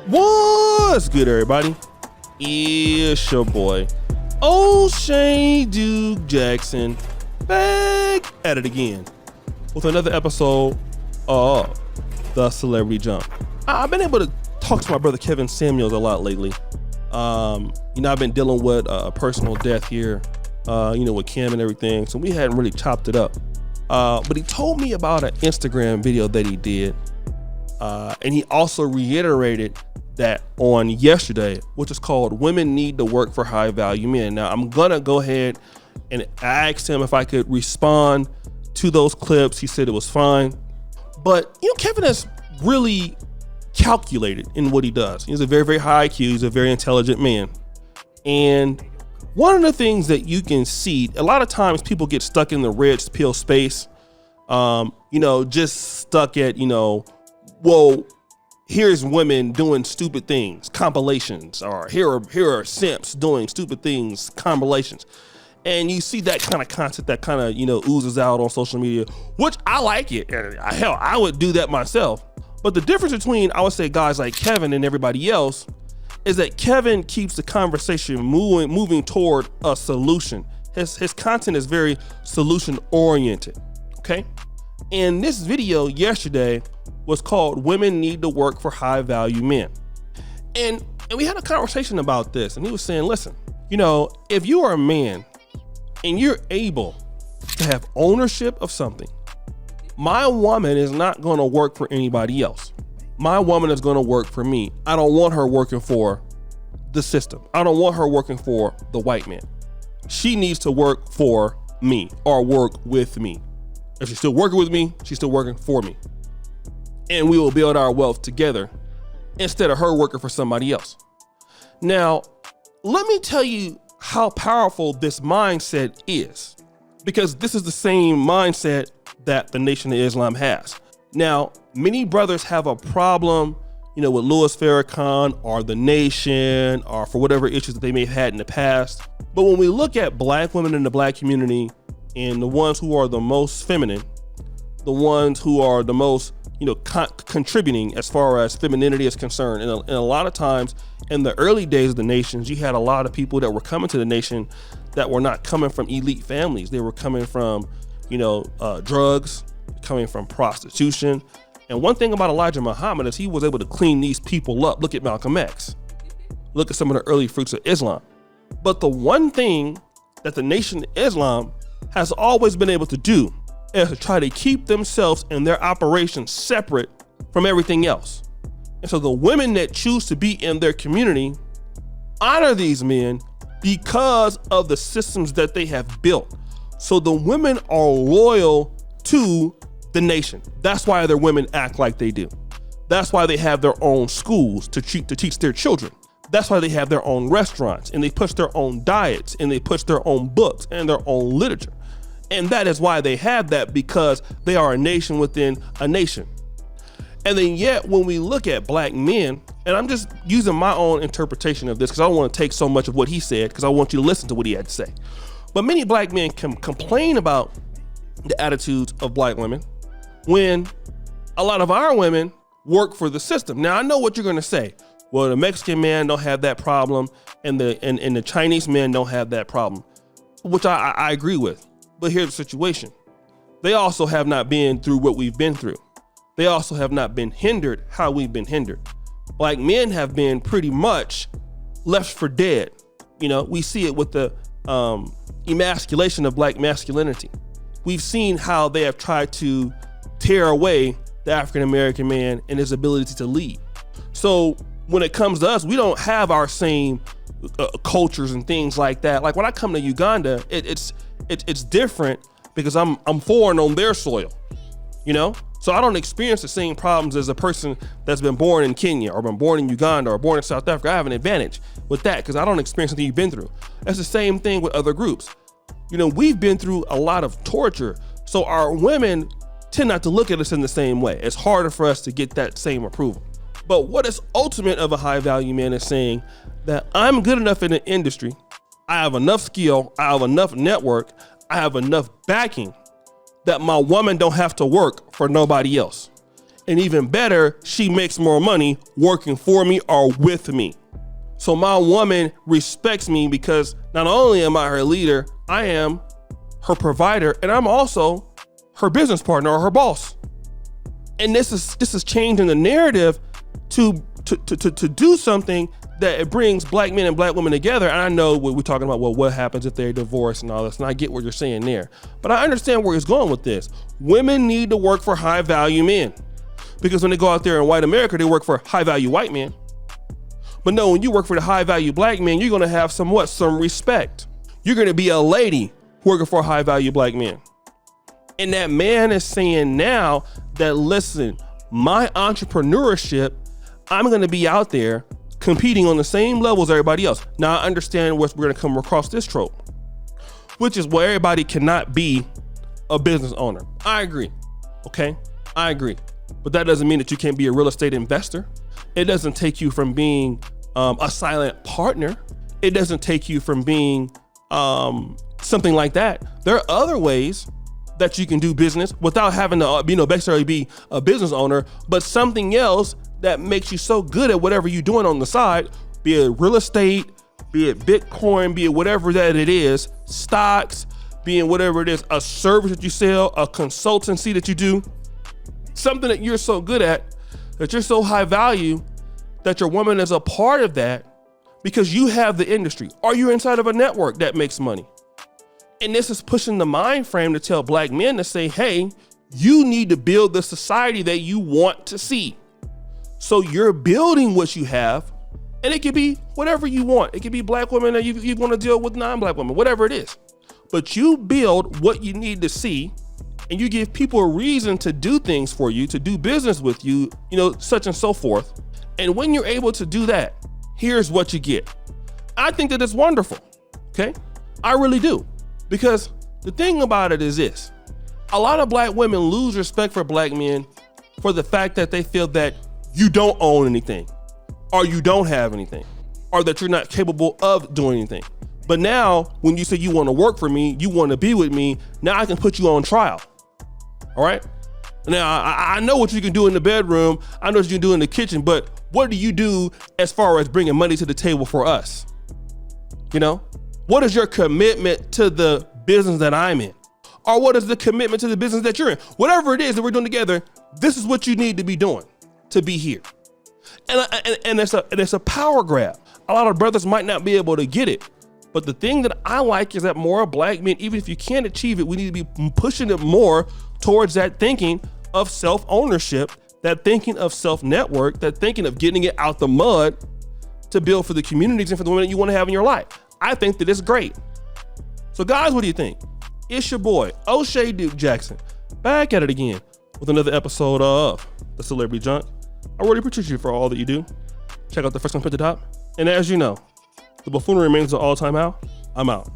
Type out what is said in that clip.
What's good, everybody? It's your boy, O'Shane Duke Jackson, back at it again with another episode of The Celebrity Jump. I've been able to talk to my brother Kevin Samuels a lot lately. I've been dealing with a personal death here, with Kim and everything, so we hadn't really chopped it up. But he told me about an Instagram video that he did, and he also reiterated that on yesterday, which is called Women Need to Work for High Value Men. Now, I'm gonna go ahead and ask him if I could respond to those clips. He said it was fine. But, Kevin is really calculated in what he does. He's a very, very high IQ. He's a very intelligent man. And one of the things that you can see, a lot of times people get stuck in the red pill space, just stuck at, here's women doing stupid things, compilations, or here are simps doing stupid things, compilations. And you see that kind of content that kind of, oozes out on social media, which I like it. Hell, I would do that myself. But the difference between, I would say, guys like Kevin and everybody else is that Kevin keeps the conversation moving toward a solution. His content is very solution oriented, okay? And this video yesterday was called Women Need to Work for High Value Men. And we had a conversation about this, and he was saying, listen, if you are a man and you're able to have ownership of something, my woman is not gonna work for anybody else. My woman is gonna work for me. I don't want her working for the system. I don't want her working for the white man. She needs to work for me or work with me. If she's still working with me, she's still working for me. And we will build our wealth together instead of her working for somebody else. Now, let me tell you how powerful this mindset is, because this is the same mindset that the Nation of Islam has. Now, many brothers have a problem, with Louis Farrakhan or the Nation or for whatever issues that they may have had in the past. But when we look at black women in the black community and the ones who are the most feminine, the ones who are the most contributing as far as femininity is concerned. And a lot of times in the early days of the Nations, you had a lot of people that were coming to the Nation that were not coming from elite families. They were coming from, drugs, coming from prostitution. And one thing about Elijah Muhammad is he was able to clean these people up. Look at Malcolm X. Look at some of the early fruits of Islam. But the one thing that the Nation of Islam has always been able to do is to try to keep themselves and their operations separate from everything else. And so the women that choose to be in their community honor these men because of the systems that they have built. So the women are loyal to the nation. That's why their women act like they do. That's why they have their own schools to teach their children. That's why they have their own restaurants, and they push their own diets, and they push their own books and their own literature. And that is why they have that, because they are a nation within a nation. And then yet when we look at black men, and I'm just using my own interpretation of this because I don't want to take so much of what he said, because I want you to listen to what he had to say. But many black men can complain about the attitudes of black women when a lot of our women work for the system. Now, I know what you're going to say. Well, the Mexican man don't have that problem, and the Chinese men don't have that problem, which I agree with. But here's the situation. They also have not been through what we've been through. They also have not been hindered how we've been hindered. Black men have been pretty much left for dead. We see it with the emasculation of black masculinity. We've seen how they have tried to tear away the African-American man and his ability to lead. So when it comes to us, we don't have our same cultures and things like that. Like when I come to Uganda, it's different because I'm foreign on their soil, So I don't experience the same problems as a person that's been born in Kenya or been born in Uganda or born in South Africa. I have an advantage with that because I don't experience something you've been through. That's the same thing with other groups. We've been through a lot of torture, so our women tend not to look at us in the same way. It's harder for us to get that same approval. But what is ultimate of a high value man is saying that I'm good enough in the industry, I have enough skill, I have enough network, I have enough backing that my woman don't have to work for nobody else. And even better, she makes more money working for me or with me. So my woman respects me because not only am I her leader, I am her provider, and I'm also her business partner or her boss. And this is changing the narrative to do something that it brings black men and black women together. And I know what we're talking about, well, what happens if they're divorced and all this, and I get what you're saying there. But I understand where he's going with this. Women need to work for high value men, because when they go out there in white America, they work for high value white men. But no, when you work for the high value black men, you're gonna have some respect. You're gonna be a lady working for high value black men. And that man is saying now that, listen, my entrepreneurship, I'm gonna be out there competing on the same level as everybody else. Now I understand we're gonna come across this trope, which is where everybody cannot be a business owner. I agree, okay? I agree. But that doesn't mean that you can't be a real estate investor. It doesn't take you from being a silent partner. It doesn't take you from being something like that. There are other ways that you can do business without having to, basically be a business owner, but something else that makes you so good at whatever you're doing on the side, be it real estate, be it Bitcoin, be it whatever that it is, stocks, being whatever it is, a service that you sell, a consultancy that you do, something that you're so good at, that you're so high value, that your woman is a part of that because you have the industry, or you're inside of a network that makes money. And this is pushing the mind frame to tell black men to say, hey, you need to build the society that you want to see. So you're building what you have, and it could be whatever you want. It could be black women, or you want to deal with non-black women, whatever it is. But you build what you need to see, and you give people a reason to do things for you, to do business with you, such and so forth. And when you're able to do that, here's what you get. I think that it's wonderful, okay? I really do. Because the thing about it is this: a lot of black women lose respect for black men for the fact that they feel that you don't own anything, or you don't have anything, or that you're not capable of doing anything. But now, when you say you want to work for me, you want to be with me, now I can put you on trial, all right? Now, I know what you can do in the bedroom, I know what you can do in the kitchen, but what do you do as far as bringing money to the table for us? What is your commitment to the business that I'm in? Or what is the commitment to the business that you're in? Whatever it is that we're doing together, this is what you need to be doing to be here. And it's a power grab. A lot of brothers might not be able to get it. But the thing that I like is that more black men, even if you can't achieve it, we need to be pushing it more towards that thinking of self-ownership, that thinking of self-network, that thinking of getting it out the mud to build for the communities and for the women that you want to have in your life. I think that it's great. So guys, what do you think? It's your boy, O'Shea Duke Jackson, back at it again with another episode of The Celebrity Junk. I really appreciate you for all that you do. Check out the first one at the top. And as you know, the buffoonery remains an all-time high. I'm out.